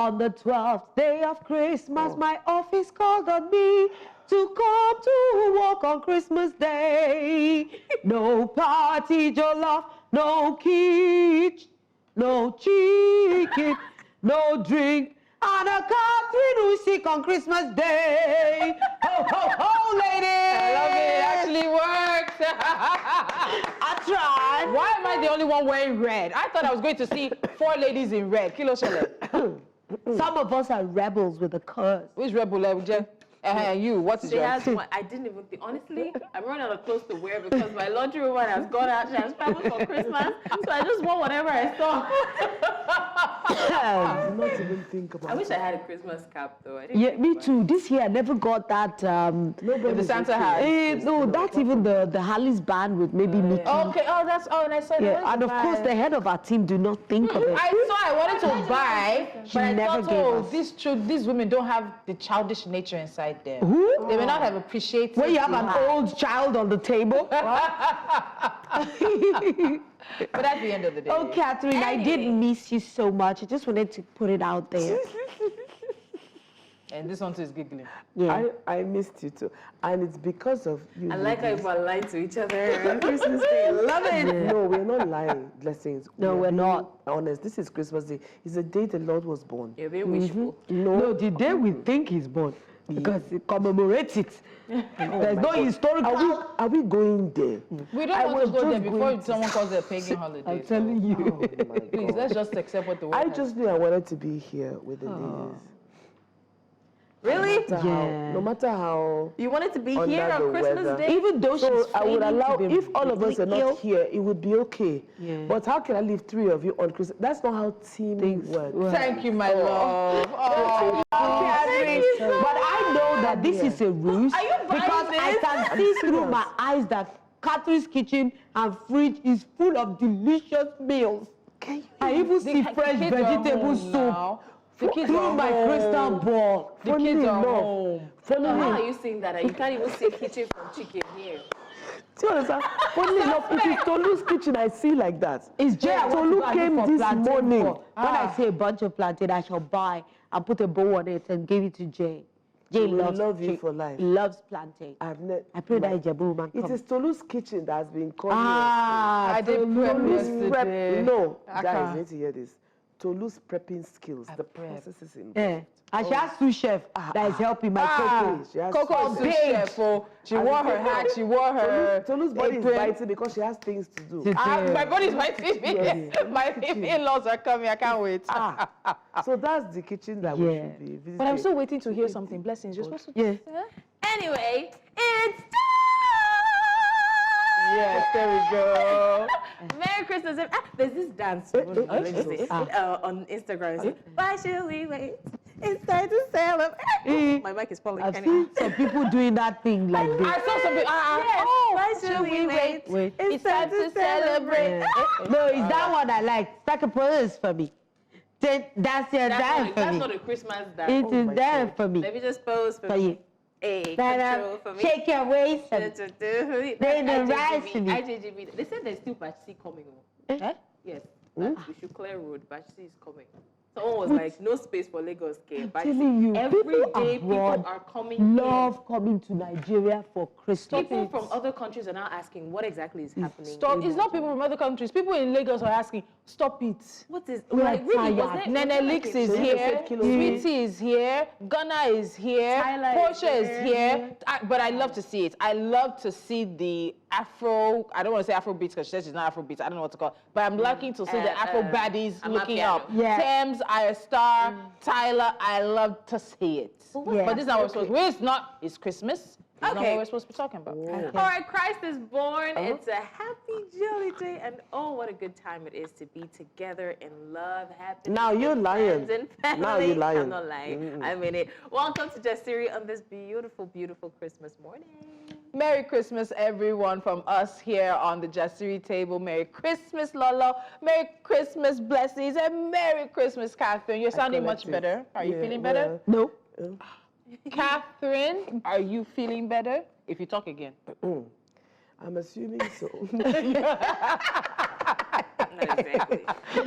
On the 12th day of Christmas, my office called on me to come to work on Christmas Day. No party, jollof, no kitsch, no chicken, no drink, and a Catherine who sick on Christmas Day. Ho, ho, ho, ladies! I love it. It actually worked. I tried. Why am I the only one wearing red? I thought I was going to see 4 ladies in red. Kilo Shele. Some of us are rebels with a curse. Which rebel? You, what is See, yours? that's one. I didn't even think. Honestly, I'm running out of clothes to wear because my laundry woman has gone out. She has traveled for Christmas, so I just wore whatever I saw. I did not even think about I wish it. I had a Christmas cap though. I didn't Yeah, think me about too. This year I never got that. The Santa hat. No, that's even the Harley's band with maybe Mickey. Okay, and I saw Yeah, and of course the head of our team do not think of it. I wanted to buy, She but I never thought, gave us. these women don't have the childish nature inside them. Who? They may not have appreciated. When you have an old child on the table. But at the end of the day. Oh, Catherine, I did miss you so much. I just wanted to put it out there. And this one too is giggling. Yeah. I missed you too. And it's because of you. I like how ladies. people are lying to each other on Christmas Day. Love it. No, we're not lying, blessings. No, we're being not. Honest. This is Christmas Day. It's the day the Lord was born. You're being wishful. No, the day we think he's born. Because it commemorates it. There's no historical. Are we going there? We don't I want to was go there just before going to- someone calls it a pagan holiday. I'm telling you. Oh my Please, God. let's just accept what the word I has. just knew I wanted to be here with the ladies. Really? No matter how You wanted to be under here on the Christmas weather. Day? Even though So she's I would feigning allow, to be if all of us are really ill. not here, it would be okay. Yeah. But how can I leave 3 of you on Christmas? That's not how team Things works. work. Thank you, my love. Oh, Catherine, but I know that this is a ruse Are you buying because I this? can see through my eyes that Catherine's kitchen and fridge is full of delicious meals. I even see fresh kids are vegetable home soup now. The kids through are my home. crystal ball. The kids are home. How are you saying that? You can't even see kitchen from chicken here. Do you understand? Funny enough, it is Tolu's kitchen I see like that. It's Jay. I want to Tolu go and came look for this plantain morning. for- When I say a bunch of plantain, I shall buy and put a bow on it and give it to Jay. Jay He will loves love you Jay for life. Loves plantain. I pray that Ijebu woman It come. is Tolu's kitchen that has been calling I did prep Tolu's prep. yesterday. No, I guys, can't. you need to hear this. Tolu's prepping skills, the prep. processes involved. Yeah. And she has sous chef that is helping my cocoa. She has Coco is to- sous chef. Oh, she wore her hat. She wore her. Tolu's body is apron. biting because she has things to do. My body's biting me. My in-laws are coming. I can't wait. So that's the kitchen that we Yeah. should be visiting. But I'm still waiting to hear something. Blessings. You're supposed to. Yeah. Anyway, it's Yes, there we go. Merry Christmas. There's this dance on Instagram. It's like, why should we wait? It's time to celebrate. My mic is falling. I've seen some people doing that thing like this. I saw something. Yes. Why should we wait? Wait. It's time to celebrate. No, it's that one I like. Stack a pose for me. That's your dance for That's me. not a Christmas dance. It is there for me. Let me just pose for For me. you. Hey, Stand control up, for me. shake your waist. Then the rise to me. IJGB. They said there's still batch C coming. Eh? Yes. That we should clear road. Batch C is coming. Someone was like, no space for Lagos. Batch C. Telling you, Every people day abroad people are coming love coming to Nigeria for Christmas. People from other countries are now asking what exactly is happening. Stop. It's not people from other countries. People in Lagos are asking, stop it. What is We are really? Was tired. there- Nene Lix is here, Sweetie is here, Ghana is here, Tyler Portia is is here. But I love to see it. I love to see the Afro, I don't want to say Afro beats because she says she's not Afro beats. I don't know what to call it. But I'm liking to see the Afro baddies looking Amapiano. up. Yeah. Thames, Aya Star, Tyler, I love to see it. Yeah. But this is not what we're supposed to. It's not, it's Christmas. It's not Okay. what we're supposed to be talking about. All right, Christ is born. It's a happy, jolly day, and oh, what a good time it is to be together in love, happiness. Now you're with lying. friends and family. Now you're lying. I'm not lying. I mean it. Welcome to Jasiri on this beautiful, beautiful Christmas morning. Merry Christmas, everyone, from us here on the Jasiri table. Merry Christmas, Lolo. Merry Christmas, blessings, and Merry Christmas, Catherine. You're sounding much collect it. better. Are you Yeah, feeling better? No. Catherine, are you feeling better? If you talk again. I'm assuming so. exactly.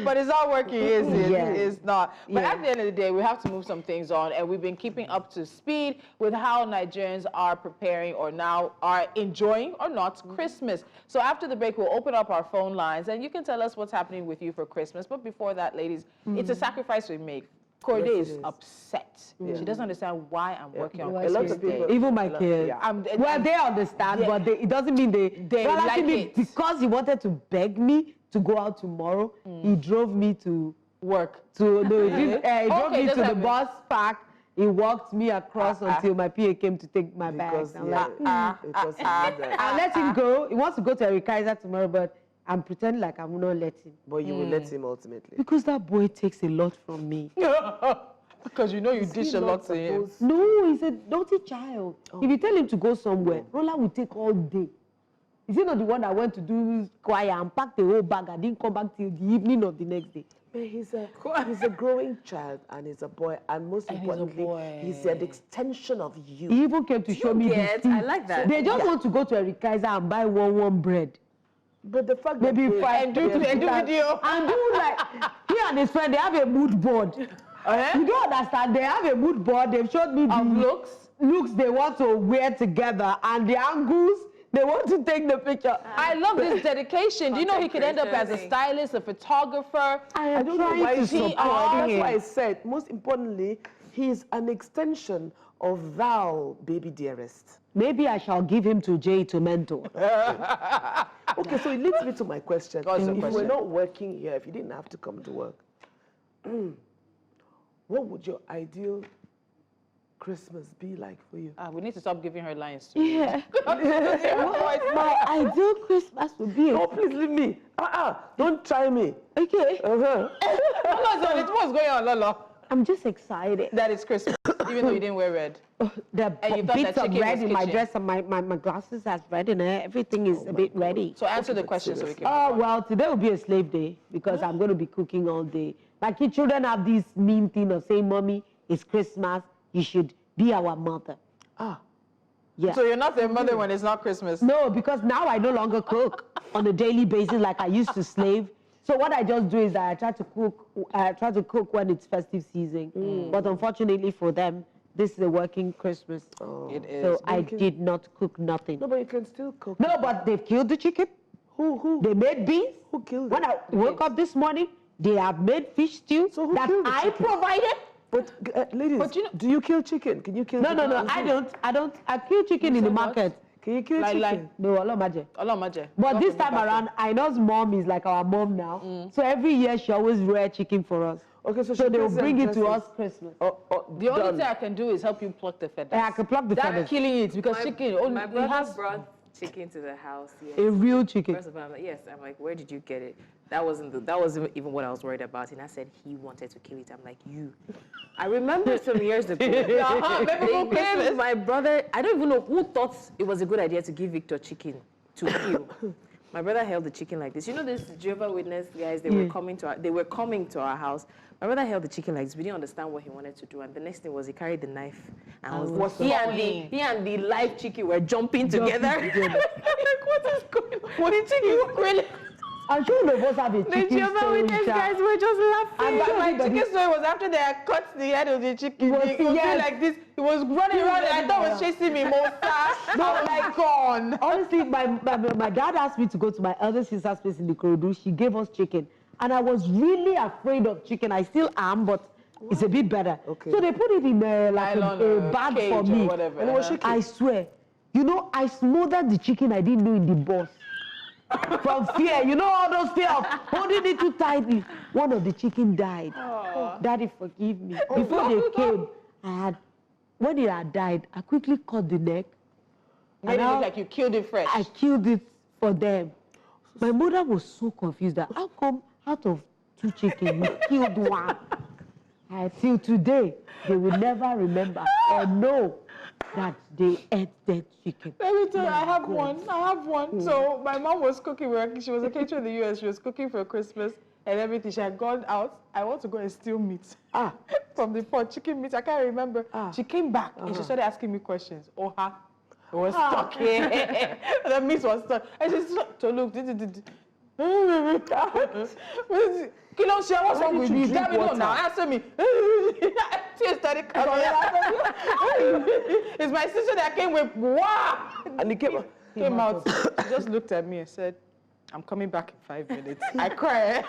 But it's not working, is it? Yeah. It's not. But Yeah. at the end of the day, we have to move some things on, and we've been keeping up to speed with how Nigerians are preparing or now are enjoying or not Christmas. So after the break, we'll open up our phone lines, and you can tell us what's happening with you for Christmas. But before that, ladies, it's a sacrifice we make. Corday Yes, is it is. upset. She doesn't understand why I'm working on A Christmas lot of Day. people- Even my kids. Yeah. Well, they understand, Yeah. but it doesn't mean they They like me it. because he wanted to beg me to go out tomorrow. He drove me to Work. no, he drove Okay, me just to the have it. bus park. He walked me across until my PA came to take my Because, bags. I'm yeah, like, because he did that. I'll let him go. He wants to go to Eric Kaiser tomorrow, but I'm pretending like I'm not letting. But you will let him ultimately. Because that boy takes a lot from me. Because you know you Is he dish a not lot to him. supposed- No, he's a naughty child. If you tell him to go somewhere, Rolla will take all day. Is he not the one that went to do choir and packed the whole bag and didn't come back till the evening of the next day? Man, he's a growing child and he's a boy, and most And he's a importantly, boy. he's an extension of you. He even came to show me the get? teeth. I like that. They just want to go to Eric Kaiser and buy one bread. But the fact Maybe that five. And do video. And do like, he and his friend, they have a mood board. You don't understand, they have a mood board. They've showed me the looks they want to wear together and the angles they want to take the picture. I love this dedication. Do you know he could end up as a stylist, a photographer? I I am don't know why trying to he's so support That's him. why I said, most importantly, he's an extension of thou, baby dearest. Maybe I shall give him to Jay to mentor. Okay, so it leads me to my question. What's the If question? we're not working here, if you didn't have to come to work, what would your ideal Christmas be like for you? We need to stop giving her lines. Too. Yeah. My ideal Christmas would be No, please leave me. Don't try me. okay. What's going on, Lolo? I'm just excited. That is Christmas, even though you didn't wear red. The And you thought bits that of chicken red was in my kitchen. dress and my glasses has red in it. Everything is a bit ready. So answer the question so we can. Oh, well, today will be a slave day because I'm going to be cooking all day. My children have this mean thing of saying, Mommy, it's Christmas. You should be our mother. Yeah. So you're not their mother when it's not Christmas. No, because now I no longer cook on a daily basis like I used to slave. So what I just do is that I try to cook when it's festive season. But unfortunately for them, this is a working Christmas. It is. So I did not cook nothing. No, but you can still cook. No, but they've killed the chicken. Who? They made beans. Who killed When it? I woke up this morning, they have made fish stew So who that killed the I chicken? provided. But ladies, But you know- do you kill chicken? Can you kill No, chicken? I don't. I kill chicken in the said what? market. Can you kill chicken? No, Allah Maje. Olamaje. But this time around, I know's mom is like our mom now. So every year she always rear chicken for us. Okay, So they will kills bring them it to dresses. us Christmas. The only Done. thing I can do is help you pluck the feathers. And I can pluck the That's feathers. killing it because chicken. Only My it brother has. brought chicken to the house. Yes. A real chicken. First of all, I'm like, yes. I'm like, where did you get it? That wasn't even what I was worried about. And I said he wanted to kill it. I'm like, you. I remember some years ago. Maybe My brother, I don't even know who thought it was a good idea to give Victor chicken to kill. My brother held the chicken like this. You know, this Jehovah Witness guys. They were coming to our house. My brother held the chicken like this. We didn't understand what he wanted to do. And the next thing was he carried the knife. And he and the live chicken were jumping together. Like, what is going on? What did chicken really? I'm sure the both have a The chicken Jehovah story. Witness guys were just laughing. And my chicken story was after they had cut the head of the chicken. It was yes. like this. It was running around. And I thought it was chasing me. I was like, gone. Honestly, my dad asked me to go to my elder sister's place in the Ikorodu. She gave us chicken. And I was really afraid of chicken. I still am, but it's a bit better. Okay. So they put it in a bag cage for or me. whatever. And it was shaking. I swear. You know, I smothered the chicken I didn't know in the boss. From fear. You know all those fear of holding it too tightly. One of the chicken died. Daddy, forgive me. Before they came, when it had died, I quickly cut the neck. Made it look like you killed it fresh. I killed it for them. My mother was so confused that how come out of 2 chickens you killed one? Till today, they will never remember or know that they ate that chicken. Let me tell you, I have one. So my mom was cooking. She was a caterer in the US. She was cooking for Christmas and everything. She had gone out. I want to go and steal meat from the pot, chicken meat. I can't remember. She came back and she started asking me questions. It was stuck. The meat was stuck. And she said, to look, Kilo share, what's wrong did with you you? drink Tell me no water? now. Answer me. Tears started coming. It's my sister that came with wow. And he came Out. She just looked at me and said, I'm coming back in 5 minutes. I cried.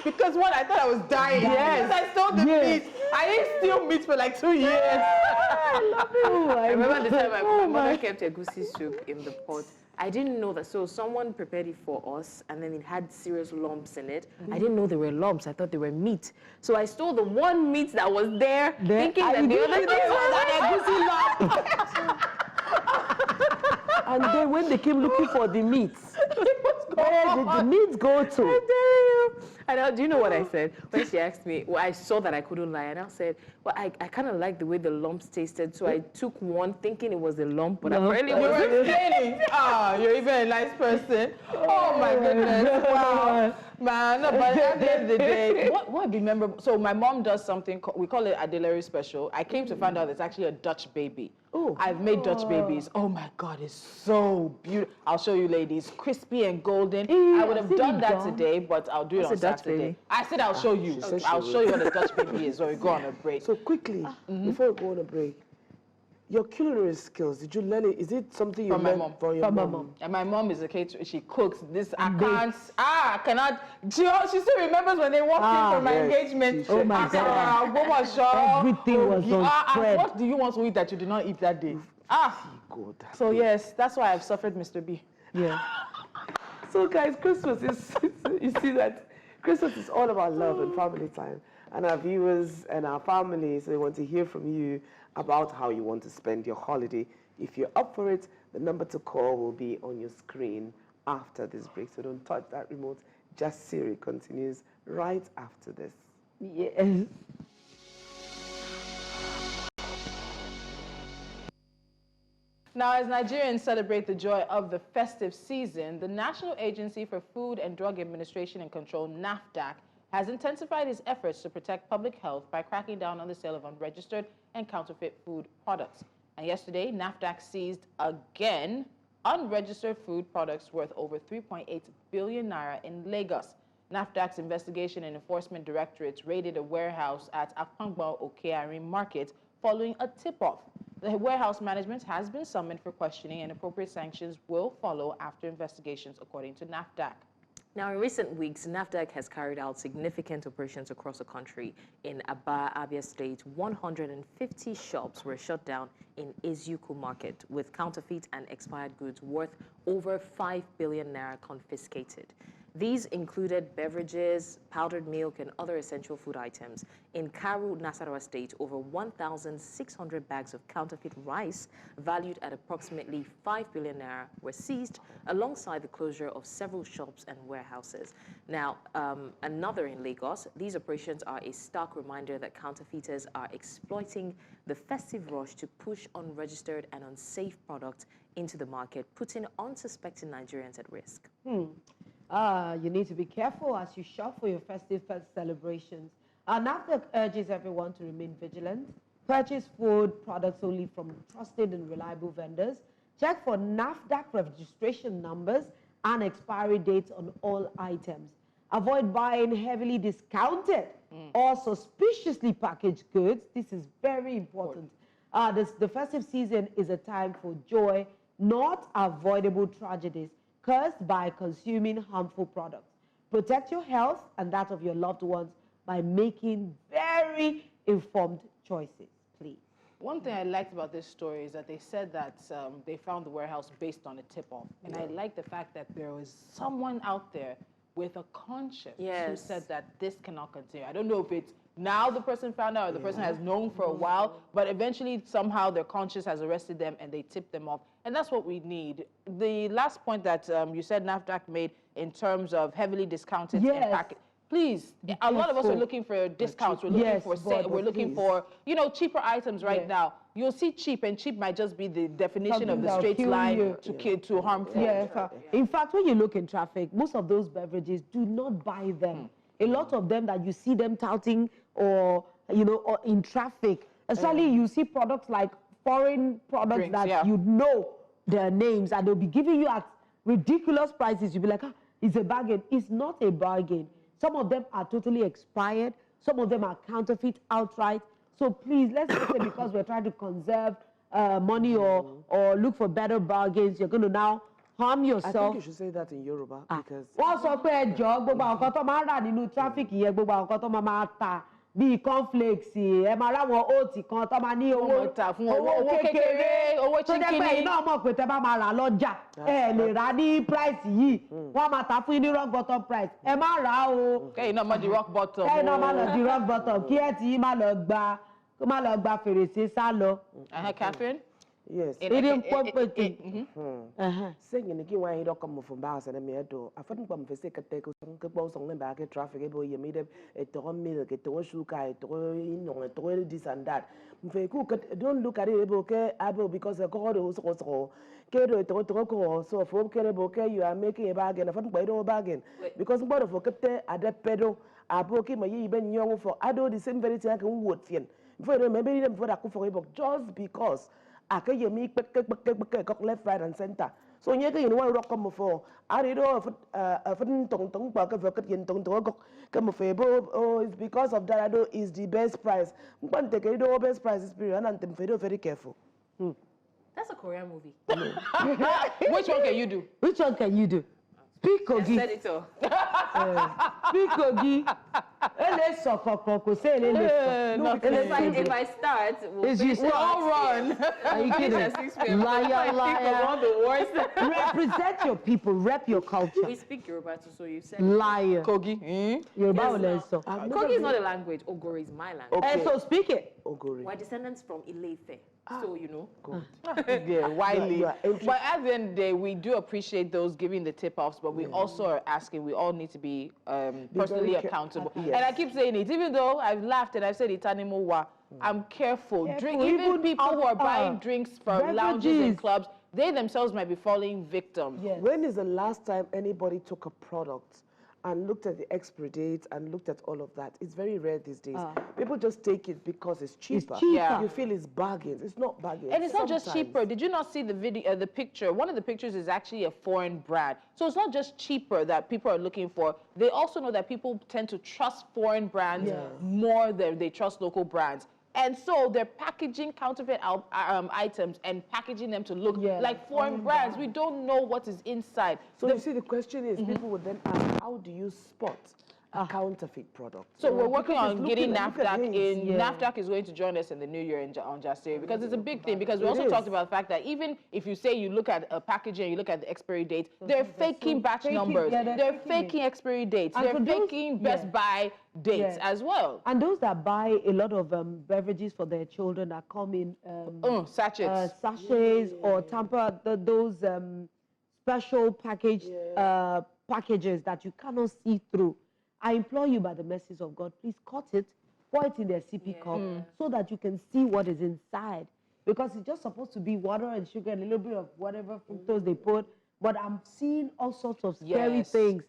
Because one, I thought I was dying. Yes. Because I stole the Yes. meat. I didn't steal meat for like 2 years. I remember the time my mother kept egusi soup in the pot. I didn't know that. So someone prepared it for us, and then it had serious lumps in it. I didn't know they were lumps. I thought they were meat. So I stole the one meat that was there, thinking that the other thing was an egusi lump. And then when they came looking for the meats, where did the meats go to? I tell you. And do you know what I said? When she asked me, well, I saw that I couldn't lie. And I said, well, I kind of like the way the lumps tasted. So I took one thinking it was a lump, but apparently it You were wasn't. explaining. You're even a nice person. Oh my goodness. Wow. Man, no, but at the end of the day, what would be memorable? So my mom does something, we call it Adelery Special. I came to find out it's actually a Dutch baby. Oh. I've made Dutch babies. Oh my God, it's so beautiful. I'll show you ladies, crispy and golden. I would have done that today, but I'll do it on What's a Dutch Saturday. baby? I said I'll show you. said she I'll would. show you what a Dutch baby is when we go on a break. So quickly, before we go on a break, your culinary skills, did you learn it? Is it something you From my learned mom. from your From my mom? mom. And my mom is a caterer. She cooks this. I cannot. She still remembers when they walked in for my yes, engagement. she said. Oh my God. Everything was on spread. What do you want to eat that you did not eat that day? God, that's So good. yes, that's why I've suffered, Mr. B. Yeah. So guys, Christmas is, you see that Christmas is all about love and family time. And our viewers and our families, they want to hear from you about how you want to spend your holiday. If you're up for it, the number to call will be on your screen after this break. So don't touch that remote. Just Siri continues right after this. Yes. Now, as Nigerians celebrate the joy of the festive season, the National Agency for Food and Drug Administration and Control, NAFDAC, has intensified its efforts to protect public health by cracking down on the sale of unregistered and counterfeit food products. And yesterday, NAFDAC seized again unregistered food products worth over 3.8 billion naira in Lagos. NAFDAC's Investigation and Enforcement Directorate raided a warehouse at Akpangba Okeari Market following a tip-off. The warehouse management has been summoned for questioning, and appropriate sanctions will follow after investigations, according to NAFDAC. Now, in recent weeks, NAFDAC has carried out significant operations across the country. In Abia State, 150 shops were shut down in Eziuku Market, with counterfeit and expired goods worth over 5 billion naira confiscated. These included beverages, powdered milk, and other essential food items. In Karu, Nasarawa State, over 1,600 bags of counterfeit rice, valued at approximately 5 billion naira, were seized, alongside the closure of several shops and warehouses. Now, another in Lagos, these operations are a stark reminder that counterfeiters are exploiting the festive rush to push unregistered and unsafe products into the market, putting unsuspecting Nigerians at risk. You need to be careful as you shop for your festive celebrations. NAFDAC urges everyone to remain vigilant. Purchase food products only from trusted and reliable vendors. Check for NAFDAC registration numbers and expiry dates on all items. Avoid buying heavily discounted or suspiciously packaged goods. This is very important. The festive season is a time for joy, not avoidable tragedies caused by consuming harmful products. Protect your health and that of your loved ones by making very informed choices, please. One thing I liked about this story is that they said that they found the warehouse based on a tip-off. And I like the fact that there was someone out there with a conscience who said that this cannot continue. I don't know if it's now the person found out or the person has known for a while, but eventually somehow their conscience has arrested them and they tipped them off. And that's what we need. The last point that you said NAFDAC made in terms of heavily discounted and packaged. Please, a lot of us are looking for discounts. We're looking for we're looking for, cheaper items right now. You'll see cheap, and cheap might just be the definition of the straight line to harmful. In fact, when you look in traffic, most of those beverages, do not buy them. A lot of them that you see them touting or in traffic, especially you see products like foreign products drinks, that you know their names, and they'll be giving you at ridiculous prices. You'll be like, it's a bargain. It's not a bargain. Some of them are totally expired. Some of them are counterfeit outright. So please, let's not say because we're trying to conserve money or look for better bargains, you're going to now harm yourself. I think you should say that in Yoruba because... Wọ́n sọ pé ẹjọ́ gbogbo àwọn nǹkan tó máa ń rà nínú traffic yẹn gbogbo àwọn nǹkan tó máa ta bíi cornflakes ẹ máa ráwọn oats kan tó máa ní owó kékeré tó jẹ́ pé iná mọ̀ pé tẹ́ bá máa rà lọ́jà ẹ lè rà ní price yìí wọ́n máa ta fún yín ní rock bottom price ẹ má rà á o. kẹ́yìn náà má di rock bottom. kẹ́yìn náà má lọ di rock bottom kí ẹ tí má lọ gba fèrèsé sá lọ. Catherine? Yes. It didn't put saying in the game why he don't come from bars and me do. I thought come for sake of take some people on the back traffic able you made it to milk it to sugar it to this and that. Don't look at it able because the God was also so for okay you are making a bargain. I thought by no bargain because both of okay at that pedal I broke him a even young for I do the same very thing I can wood fin. Before maybe them for that for just because I can hear me left, right, and center. So you can rock come for. I don't know oh, it's because of that. I know is the best price. But take the best price is period, and I'm very careful. That's a Korean movie. Which one can you do? Which one can you do? Speak Kogi. Said it all. Speak Kogi. If I start, we'll all run. Are you kidding? Liar, liar. Represent your people, rep your culture. We speak Yoruba too, so you said Liar. Kogi. Yoruba Yes, will learn so. Kogi is not a language. Ogori is my language. And so speak it. Ogori. We're descendants from Ilefe. So, you know. Yeah, widely. You are But at the end of the day, we do appreciate those giving the tip-offs, but we also are asking, we all need to be personally accountable. Yes. And I keep saying it, even though I've laughed and I've said it's animal wa, I'm careful. Even people who are buying drinks from lounges and clubs, they themselves might be falling victim. Yes. When is the last time anybody took a product and looked at the expiry date and looked at all of that? It's very rare these days. People just take it because it's cheaper. cheaper. Yeah. You feel it's bargains. It's not bargains. And it's not just cheaper. Did you not see the video, the picture? One of the pictures is actually a foreign brand. So it's not just cheaper that people are looking for. They also know that people tend to trust foreign brands more than they trust local brands. And so they're packaging counterfeit items and packaging them to look like foreign brands. We don't know what is inside. So you see, the question is, people would then ask, how do you spot a counterfeit product? So we're working Because on it's getting looking at NAFDAC things. in. NAFDAC is going to join us in the new year on January because it's a big thing. Because we also talked about the fact that even if you say you look at a packaging and you look at the expiry date, they're faking batch numbers. They're faking expiry dates. They're faking Best Buy dates as well. And those that buy a lot of beverages for their children that come in sachets. Sachets or tamper those special packaged packages that you cannot see through. I implore you by the mercies of God, please cut it, pour it in their sippy cup so that you can see what is inside. Because it's just supposed to be water and sugar and a little bit of whatever fructose they put. But I'm seeing all sorts of scary things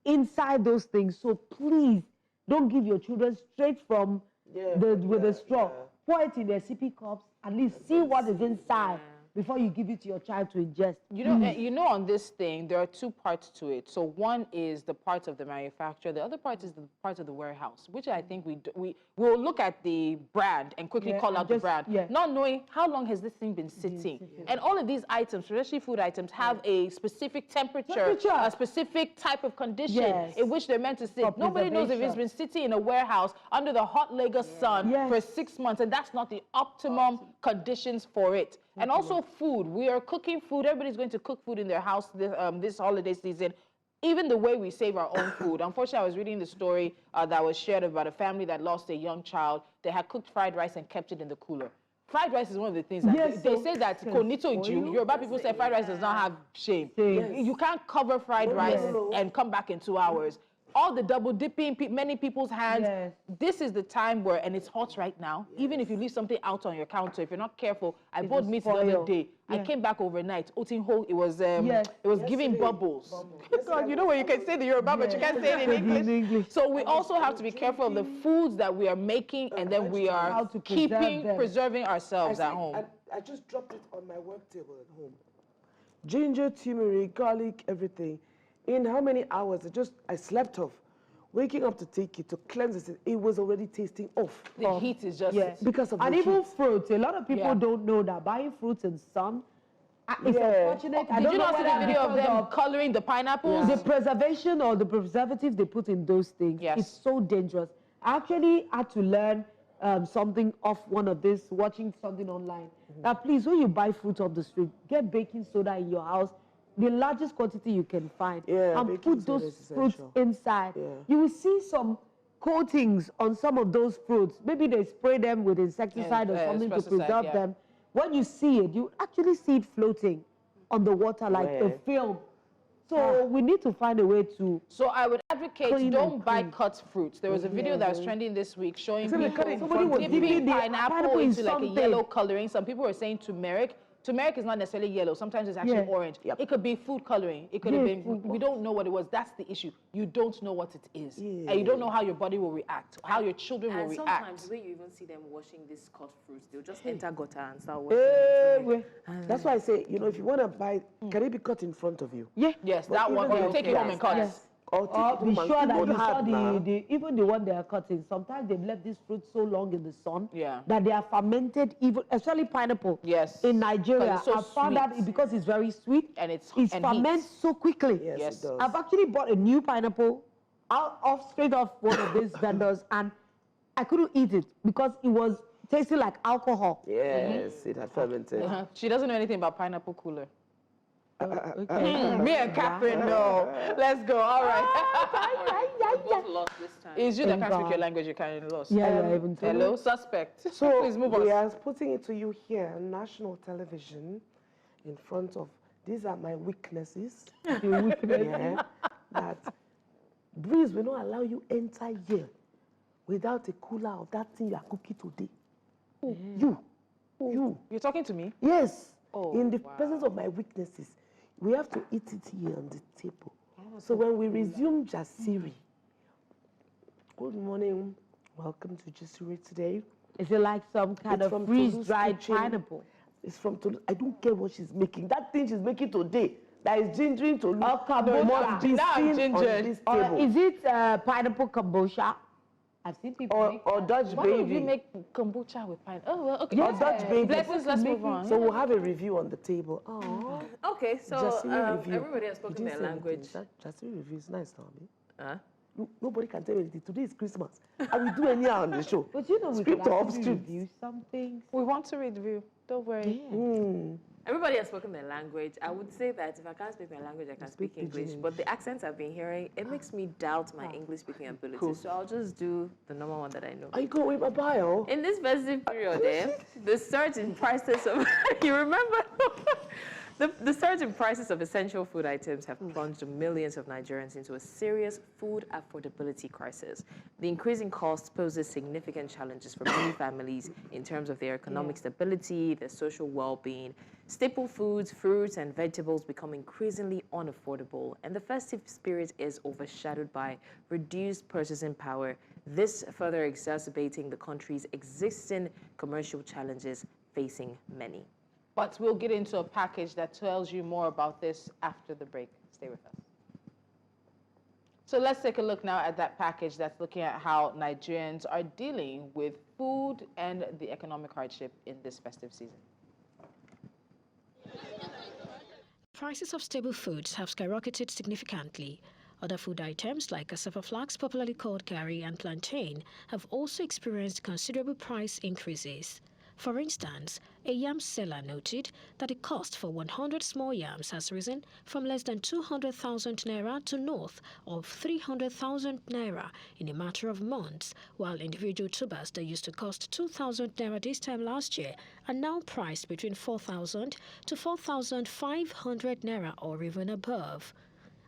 inside those things. So please, don't give your children straight from with a straw. Pour it in their sippy cups, at least see what is inside before you give it to your child to ingest. You know, on this thing, there are two parts to it. So one is the part of the manufacturer. The other part is the part of the warehouse, which I think we will look at the brand and quickly call out the brand, not knowing how long has this thing been sitting. And all of these items, especially food items, have a specific temperature, a specific type of condition in which they're meant to sit. Nobody knows if it's been sitting in a warehouse under the hot Lagos sun for 6 months, and that's not the optimum conditions for it. And also food. We are cooking food. Everybody's going to cook food in their house this holiday season. Even the way we save our own food. Unfortunately, I was reading the story that was shared about a family that lost a young child. They had cooked fried rice and kept it in the cooler. Fried rice is one of the things that they say that konito Jew, Yoruba people say fried rice does not have shame. You can't cover fried rice and come back in 2 hours. All the double dipping, many people's hands. This is the time where, and it's hot right now, even if you leave something out on your counter, if you're not careful, I bought meat the other day. I came back overnight. It was giving bubbles. God, you know where you can say the Yoruba, but you can't say it in English. So we also have to be careful of the foods that we are making, and then we are preserving ourselves at home. I just dropped it on my work table at home. Ginger, turmeric, garlic, everything. in how many hours? I slept off. Waking up to take it, to cleanse it was already tasting off. The heat is just... Yes. Because of and the even heat. fruits. A lot of people Yeah. don't know that buying fruits in sun is Yeah. unfortunate. I Did don't you know not see the whether video of because them coloring the pineapples? the preservation or the preservatives they put in those things? Yes. It's so dangerous. I actually had to learn something off one of this, watching something online. That please, when you buy fruit off the street, get baking soda in your house, the largest quantity you can find, Yeah, and baking put soda those is fruits essential. inside. Yeah. You will see some coatings on some of those fruits. Maybe they spray them with insecticide or something to pesticide, preserve yeah. them. When you see it, you actually see it floating on the water like a Where? film. So we need to find a way to So I would advocate Clean don't and buy clean. cut fruits. There was a video that was trending this week showing Except they people cut it in Somebody was front of you. dipping dipping the pineapple in into like a something. yellow coloring. Some people were saying turmeric. Turmeric is not necessarily yellow. Sometimes it's actually Yeah. orange. Yep. It could be food coloring. It could have Yeah, been, food we don't know what it was. That's the issue. You don't know what it is. And you don't know how your body will react, how your children will And react. sometimes the way you even see them washing these cut fruits, they'll just enter gutter and start washing Eh, it. we- That's why I say, if you want to buy, can it be cut in front of you? yeah. Yes, But that one. even Or you though- take it home and cut. Yes. Or take Or it be home and sure clean that it you saw hard now. even the one they are cutting. Sometimes they've left these fruits so long in the sun Yeah. that they are fermented, even especially pineapple. Yes. In Nigeria, 'Cause it's so I found out sweet. because it's very sweet. And it's it and ferments heat. so quickly. Yes, Yes. it does. I've actually bought a new pineapple straight off one of these vendors, and I couldn't eat it because it was tasting like alcohol. Yes, it had fermented. She doesn't know anything about pineapple cooler. Me and Catherine know. Let's go. All right. Both lost this time. It's you that Thank can't speak your God. language. You can't lost. Yeah, even told Hello, suspect. So Please move we on. are putting it to you here on national television in front of, these are my weaknesses. Yeah, that breeze will not allow you enter here without a cooler of that thing you are cooking today. You. You're talking to me? Yes. Oh, in the presence of my weaknesses, we have to eat it here on the table. So when we resume Jasiri, good morning, welcome to Jasiri today. Is it like some kind It's of from freeze-dried Toulouse kitchen. pineapple? It's from Toulouse. I don't care what she's making. That thing she's making today, that is gingering to Or kombucha. must be Now I'm seen on gingered. this Or table. is it pineapple kombucha? I've seen people make Or Dutch Why would you baby. make kombucha with pineapple? Oh, well, okay. Or Dutch baby. Blessings, let's move on. So we'll have a review on the table. Oh, Okay, so Jasiri review. everybody has You spoken didn't their say anything. language. That Jasiri review is nice now, me. Huh? Nobody can tell me anything. Today is Christmas. I will do anyhow on the show. But you know, we Script could or actually script? review some things. We want to review. Don't worry. Everybody has spoken their language. I would say that if I can't speak my language, I can speak English. But the accents I've been hearing, it makes me doubt my English speaking ability. Cool. So I'll just do the normal one that I know. Are you going with my bio? In this festive period, the surge in prices of, you remember? The surge in prices of essential food items have plunged millions of Nigerians into a serious food affordability crisis. The increasing costs poses significant challenges for many families in terms of their economic stability, their social well-being. Staple foods, fruits, and vegetables become increasingly unaffordable, and the festive spirit is overshadowed by reduced purchasing power, this further exacerbating the country's existing commercial challenges facing many. But we'll get into a package that tells you more about this after the break. Stay with us. So let's take a look now at that package that's looking at how Nigerians are dealing with food and the economic hardship in this festive season. Prices of staple foods have skyrocketed significantly. Other food items like cassava flax, popularly called garri, and plantain, have also experienced considerable price increases. For instance, a yam seller noted that the cost for 100 small yams has risen from less than 200,000 naira to north of 300,000 naira in a matter of months, while individual tubers that used to cost 2,000 naira this time last year are now priced between 4,000 to 4,500 naira or even above.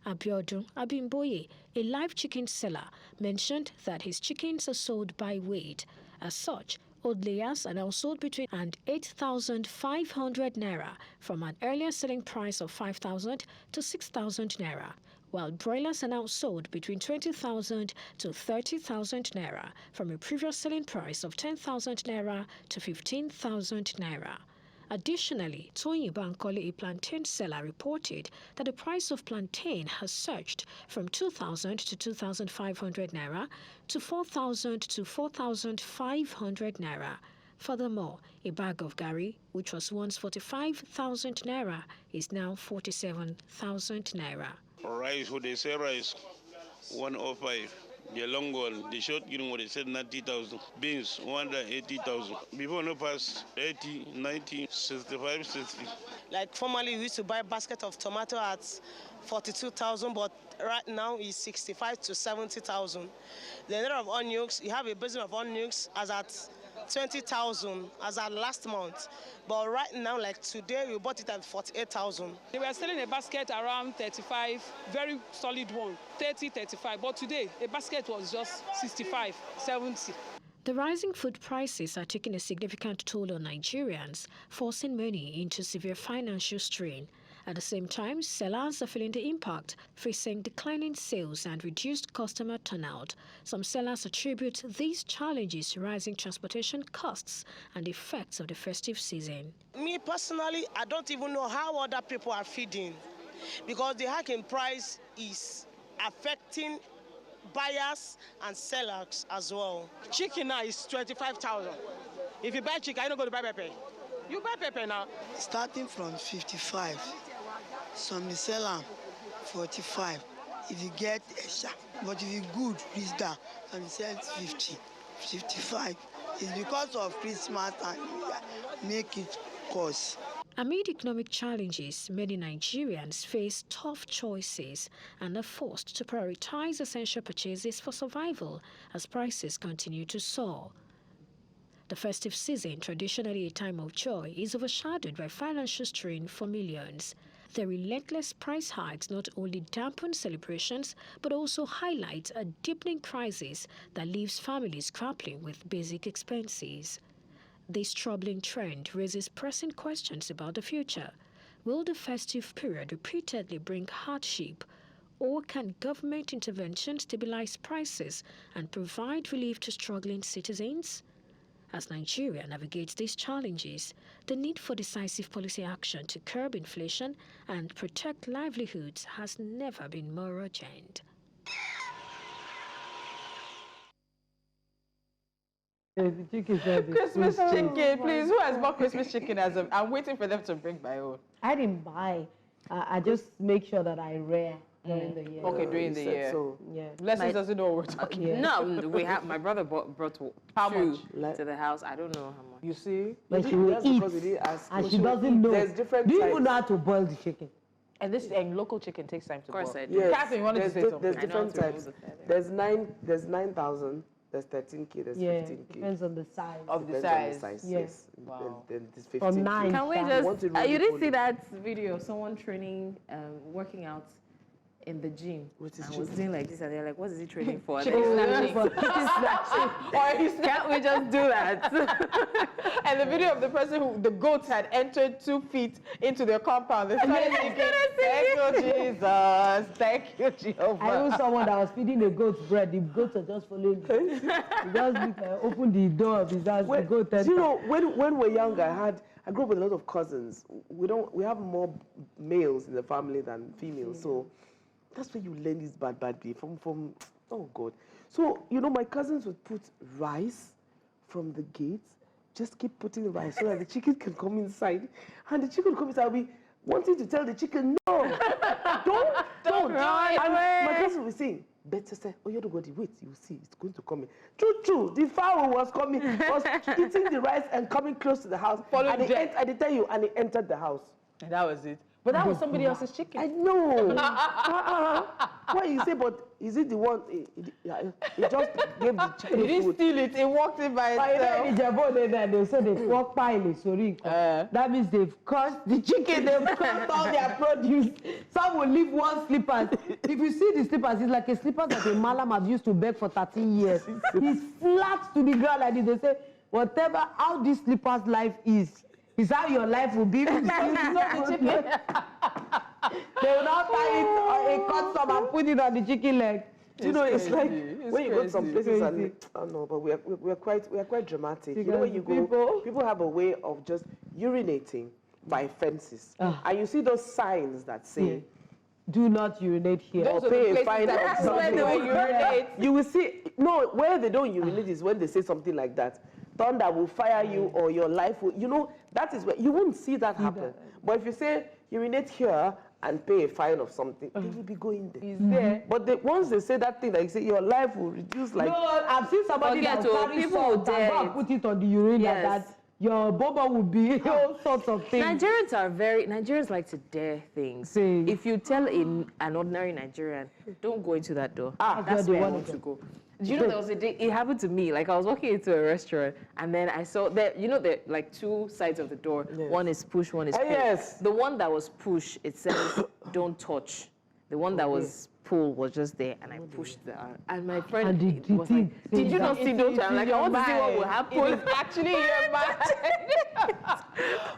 Abiodun Abimboye, a live chicken seller, mentioned that his chickens are sold by weight. As such, old layers are now sold between 8,500 naira from an earlier selling price of 5,000 to 6,000 naira, while broilers are now sold between 20,000 to 30,000 naira from a previous selling price of 10,000 naira to 15,000 naira. Additionally, Toyin Bankole, a plantain seller, reported that the price of plantain has surged from 2,000 to 2,500 naira to 4,000 to 4,500 naira. Furthermore, a bag of gari, which was once 45,000 naira, is now 47,000 naira. Rice, what they say rice, 105. The long one, the short green one, they said 90,000. Beans, 180,000. Before no pass 80, 90, 65, 60. Like formerly we used to buy a basket of tomato at 42,000, but right now it's 65 to 70,000. The number of onions, you have a basin of onions as at 20,000 as at last month, but right now, like today, we bought it at 48,000. They were selling a basket around 35, very solid one, 30, 35, but today, a basket was just 65, 70. The rising food prices are taking a significant toll on Nigerians, forcing many into severe financial strain. At the same time, sellers are feeling the impact, facing declining sales and reduced customer turnout. Some sellers attribute these challenges to rising transportation costs and the effects of the festive season. Me personally, I don't even know how other people are feeding, because the hike in price is affecting buyers and sellers as well. Chicken now is 25,000. If you buy chicken, you're not going to buy pepper. You buy pepper now. Starting from 55, some sell am 45. If you get extra, but if you good, reach down, some sell 50, 55. It's because of Christmas and make it cost. Amid economic challenges, many Nigerians face tough choices and are forced to prioritize essential purchases for survival as prices continue to soar. The festive season, traditionally a time of joy, is overshadowed by financial strain for millions. The relentless price hikes not only dampen celebrations, but also highlight a deepening crisis that leaves families grappling with basic expenses. This troubling trend raises pressing questions about the future. Will the festive period repeatedly bring hardship, or can government intervention stabilize prices and provide relief to struggling citizens? As Nigeria navigates these challenges, the need for decisive policy action to curb inflation and protect livelihoods has never been more urgent. Christmas chicken, please. Who has bought Christmas chicken as a... I'm waiting for them to bring my own. I didn't buy. I just make sure that I rear during the year. Okay, during the year. So, Yeah. Blessings doesn't know what we're talking about. No, we have. My brother brought How two much? to the house. I don't know how much. You see? But she will That's eat, because we didn't ask. and But she will doesn't eat. know. There's different Do you types. even know how to boil the chicken? And local chicken takes time to boil. Of course I do. Yes, Catherine, you wanted to say something. There's I know different how to remove types. the feather. There's 9,000, there's 13K, there's Yeah, 15K. depends on the size. Of the Depends size. on the Yes. Wow. Then there's 15K. From 9. Can we Can want to just? really You didn't hold see it. that video of someone training, working out in the gym. What is I was gym? doing like this, and they're like, "What is he training for?" Chicken snatching. Can't we just do that? And the video of the person who, the goats had entered 2 feet into their compound. They started thinking, thank you, Jesus. Thank you, Jehovah. I knew someone that was feeding the goats bread. The goats are just following him. He just opened the door of his house. The goat Do you entered. know, when we're younger, I grew up with a lot of cousins. We have more males in the family than females, so that's where you learn this bad behavior from. Oh God! So my cousins would put rice from the gates. Just keep putting rice so that the chicken can come inside, and the chicken comes inside. I'll be wanting to tell the chicken, no, don't. And my cousin was saying, better say, oh, you're the body. Wait, you see, it's going to come in. True. The fowl was coming, was eating the rice and coming close to the house. Following And Jack. I did tell you, and he entered the house. And that was it. But that was somebody else's chicken. I know. Why you say, but is it the one? He just gave the chicken He didn't food. steal it. It walked in by itself. They say they walk pile, sorry. That means they've cursed the chicken, they've cursed all their produce. Some will leave one slippers. If you see the slippers, it's like a slipper that a malam have used to beg for 13 years. It's flat to the ground like this. They say, whatever, how this slipper's life is how your life will be. Because you know the chicken. They will not tie it or a cut some and put it on the chicken leg. Do you know, it's like It's when you go to some crazy. places and I don't know, but we're quite dramatic. You know, when you go, people have a way of just urinating by fences, and you see those signs that say, "Do not urinate here," Those or are the pay a places fine that of that's when something. they will urinate. You will see, no, where they don't urinate is when they say something like that. Thunder will fire you, or your life will, you know, that is where you won't see that happen. But if you say urinate here and pay a fine of something, they will be going there. Is there? But once they say that thing, like say your life will reduce, like No, I've seen somebody Forget that to, carry people salt will and dare go and it. put it on the urine Yes. that your boba would be all sorts of things. Nigerians like to dare things. See. If you tell an ordinary Nigerian, don't go into that door, that's where where I they want to go. Do you know there was a day, it happened to me, like I was walking into a restaurant and then I saw that, you know, there like two sides of the door. One is push, one is pull. yes. The one that was push, it says, don't touch. The one that was pull was just there and I pushed the arm. And my friend And was like, did you not see don't touch? I'm like, I want to see what will happen. It is actually your mind.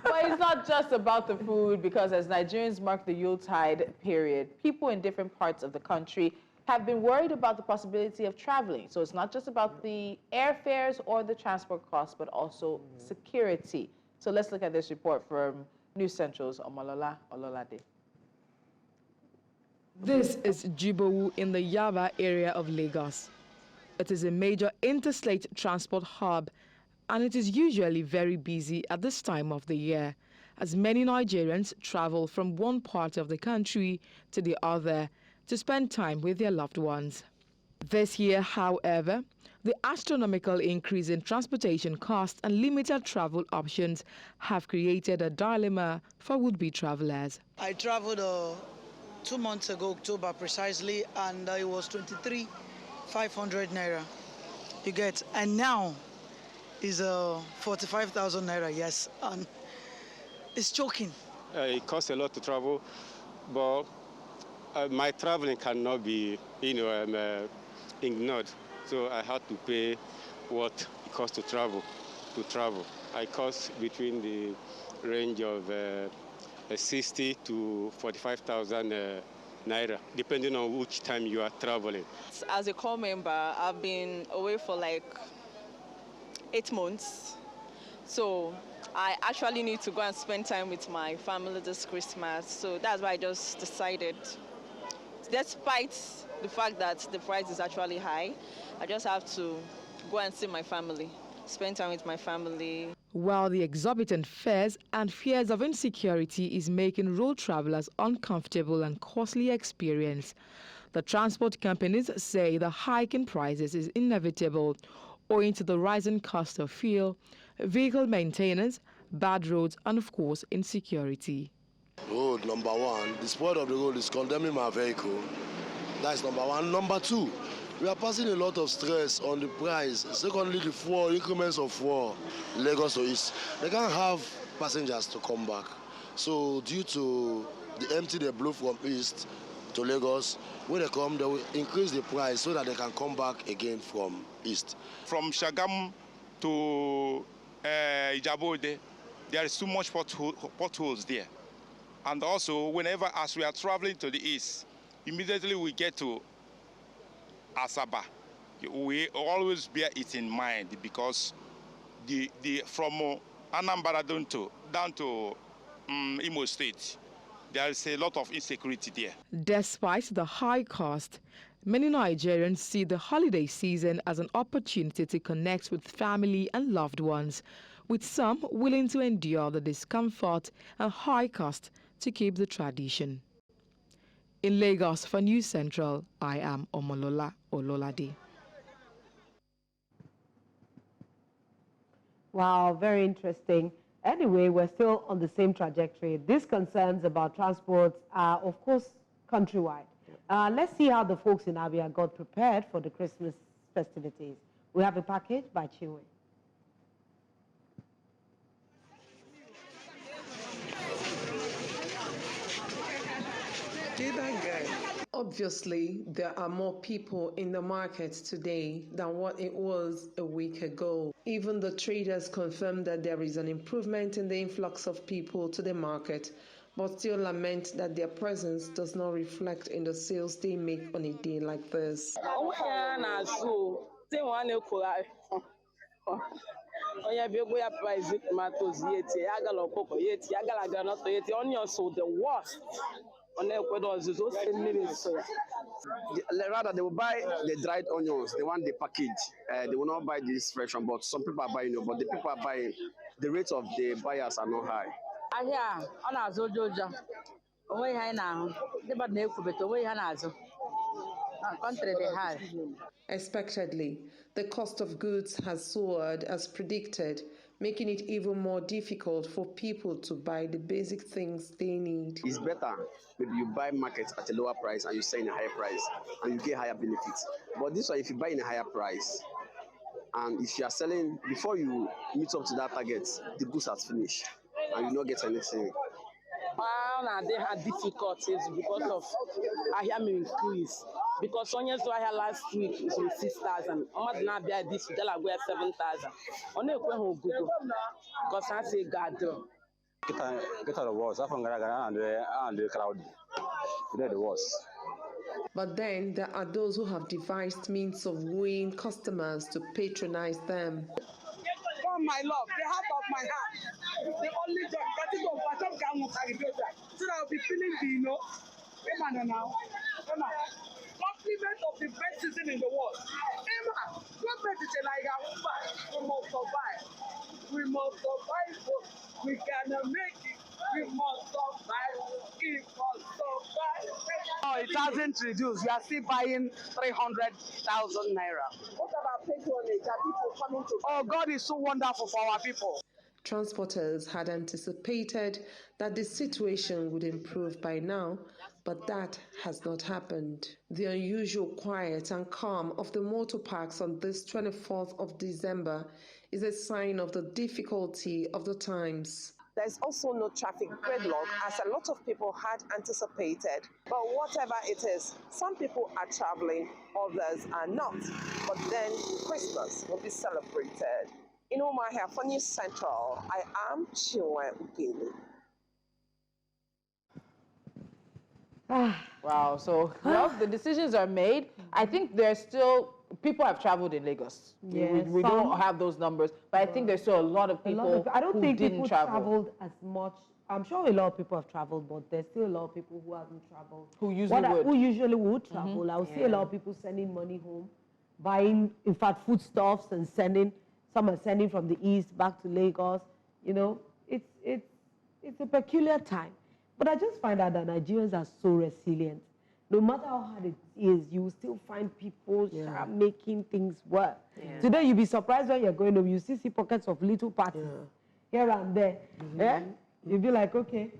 But it's not just about the food, because as Nigerians mark the Yuletide period, people in different parts of the country have been worried about the possibility of traveling. So it's not just about the airfares or the transport costs, but also security. So let's look at this report from News Central's Omolola Ololade. This is Jibowu in the Yaba area of Lagos. It is a major interstate transport hub, and it is usually very busy at this time of the year, as many Nigerians travel from one part of the country to the other to spend time with their loved ones. This year, however, the astronomical increase in transportation costs and limited travel options have created a dilemma for would-be travelers. I traveled 2 months ago, October precisely, and it was 23,500 naira. You get, and now is 45,000 naira. Yes, and it's choking. It costs a lot to travel, but my traveling cannot be, ignored. So I had to pay what it costs to travel. I cost between the range of 60 to 45,000 naira, depending on which time you are traveling. As a core member, I've been away for like 8 months. So I actually need to go and spend time with my family this Christmas. So that's why I just decided, despite the fact that the price is actually high, I just have to go and see my family, spend time with my family. While the exorbitant fares and fears of insecurity is making road travelers uncomfortable and costly experience, the transport companies say the hike in prices is inevitable owing to the rising cost of fuel, vehicle maintenance, bad roads, and of course, insecurity. Road, number one, the spoil of the road is condemning my vehicle. That's number one. Number two, we are passing a lot of stress on the price. Secondly, the fuel, increments of fuel, Lagos to East. They can't have passengers to come back. So due to the empty they blew from East to Lagos, when they come, they will increase the price so that they can come back again from East. From Shagamu to Ijabode, there is too much potholes there. And also, whenever as we are traveling to the East, immediately we get to Asaba. We always bear it in mind because from Anambra down to Imo State, there is a lot of insecurity there. Despite the high cost, many Nigerians see the holiday season as an opportunity to connect with family and loved ones, with some willing to endure the discomfort and high cost to keep the tradition. In Lagos for News Central, I am Omolola Ololade. Wow, very interesting. Anyway, we're still on the same trajectory. These concerns about transport are, of course, countrywide. Let's see how the folks in Abia got prepared for the Christmas festivities. We have a package by Chinwe. Obviously, there are more people in the market today than what it was a week ago. Even the traders confirm that there is an improvement in the influx of people to the market, but still lament that their presence does not reflect in the sales they make on a day like this. Onye bịa ego ya price tomatoes yeti agala ọkụkọ yeti agala granọt yeti onions so the worst ọ na-ekwedo ọzụzụ ose mmiri so ya. Rather, they will buy the dried onions, the one they package. They will not buy this fresh one, but some people are buying it. But the people are buying, the rates of the buyers are not high. Ahịa ọ na-azụ ụjọ ụjọ onwe ihe anyị na-ahụ ndị mmadụ na-ekwubeta onwe ihe ha na-azụ country dey high. Expectedly, the cost of goods has soared as predicted, making it even more difficult for people to buy the basic things they need. It's better maybe you buy market at a lower price and you sell in a higher price and you get higher benefits. But this one, if you buy in a higher price and if you are selling before you meet up to that target, the goods has finished and you don't get anything. They had difficulties because of ahịa increase. Because onions ahịa last week is with 6,000. Ọmọdé na-abịa this week dala agwa 7,000. Ọ na-ekwe ha ogugo because ha say God. Get out of the worst. After and the crowd, they're the worst. But then there are those who have devised means of wooing customers to patronize them. Come, my love, the heart of my heart. The only job that is of Basham Gamu Caribbean. So I'll be feeling the, you know, Emma now. Emma, compliment of the best season in the world. Emma, what message like we must survive. We must survive. We cannot make it. We must survive. We must survive. Oh, it hasn't reduced. We are still buying 300,000 naira. What about patronage? Are people coming to? Oh, God is so wonderful for our people. Transporters had anticipated that the situation would improve by now, but that has not happened. The unusual quiet and calm of the motor parks on this 24th of December is a sign of the difficulty of the times. There's also no traffic gridlock as a lot of people had anticipated. But whatever it is, some people are traveling, others are not. But then Christmas will be celebrated. In Omaha for News Central, I am Chinwe Ugeli. Wow, so well, the decisions are made. I think there's still, people have traveled in Lagos. Yes, we don't have those numbers, but I think there's still a lot of people I don't who think didn't people travel. traveled as much. I'm sure a lot of people have traveled, but there's still a lot of people who haven't traveled. Who usually would travel. I would see a lot of people sending money home, buying, in fact, foodstuffs and sending. Some are sending from the east back to Lagos. You know, it's a peculiar time. But I just find out that Nigerians are so resilient. No matter how hard it is, you will still find people making things work. Yeah. Today, you'll be surprised when you're going home. You see pockets of little parties here and there. Yeah? You'll be like, okay.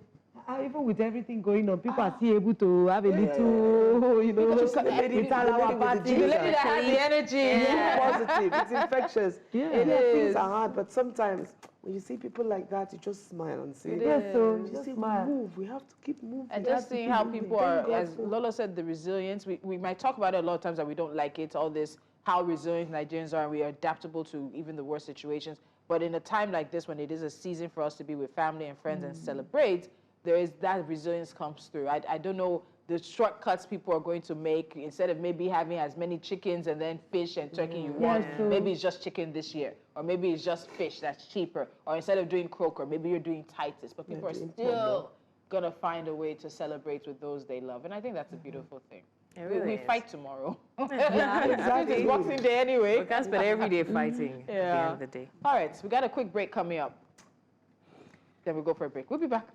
Even with everything going on, people are still able to have a little, you know, the lady with the lady that has the energy. Positive, it's infectious. Things are hard, but sometimes when you see people like that, you just smile and say, just smile. Move. We have to keep moving. And just seeing how people are, as Lola said, the resilience. We might talk about it a lot of times that we don't like it, all this, how resilient Nigerians are, and we are adaptable to even the worst situations. But in a time like this, when it is a season for us to be with family and friends and celebrate, there is that resilience comes through. I don't know the shortcuts people are going to make. Instead of maybe having as many chickens and then fish and turkey you want, maybe it's just chicken this year. Or maybe it's just fish that's cheaper. Or instead of doing croaker, maybe you're doing Titus. But people are still going to find a way to celebrate with those they love. And I think that's a beautiful thing. We fight tomorrow. Exactly. It's Boxing Day anyway. We can't spend every day fighting at the end of the day. All right, so we got a quick break coming up. Then we'll go for a break. We'll be back.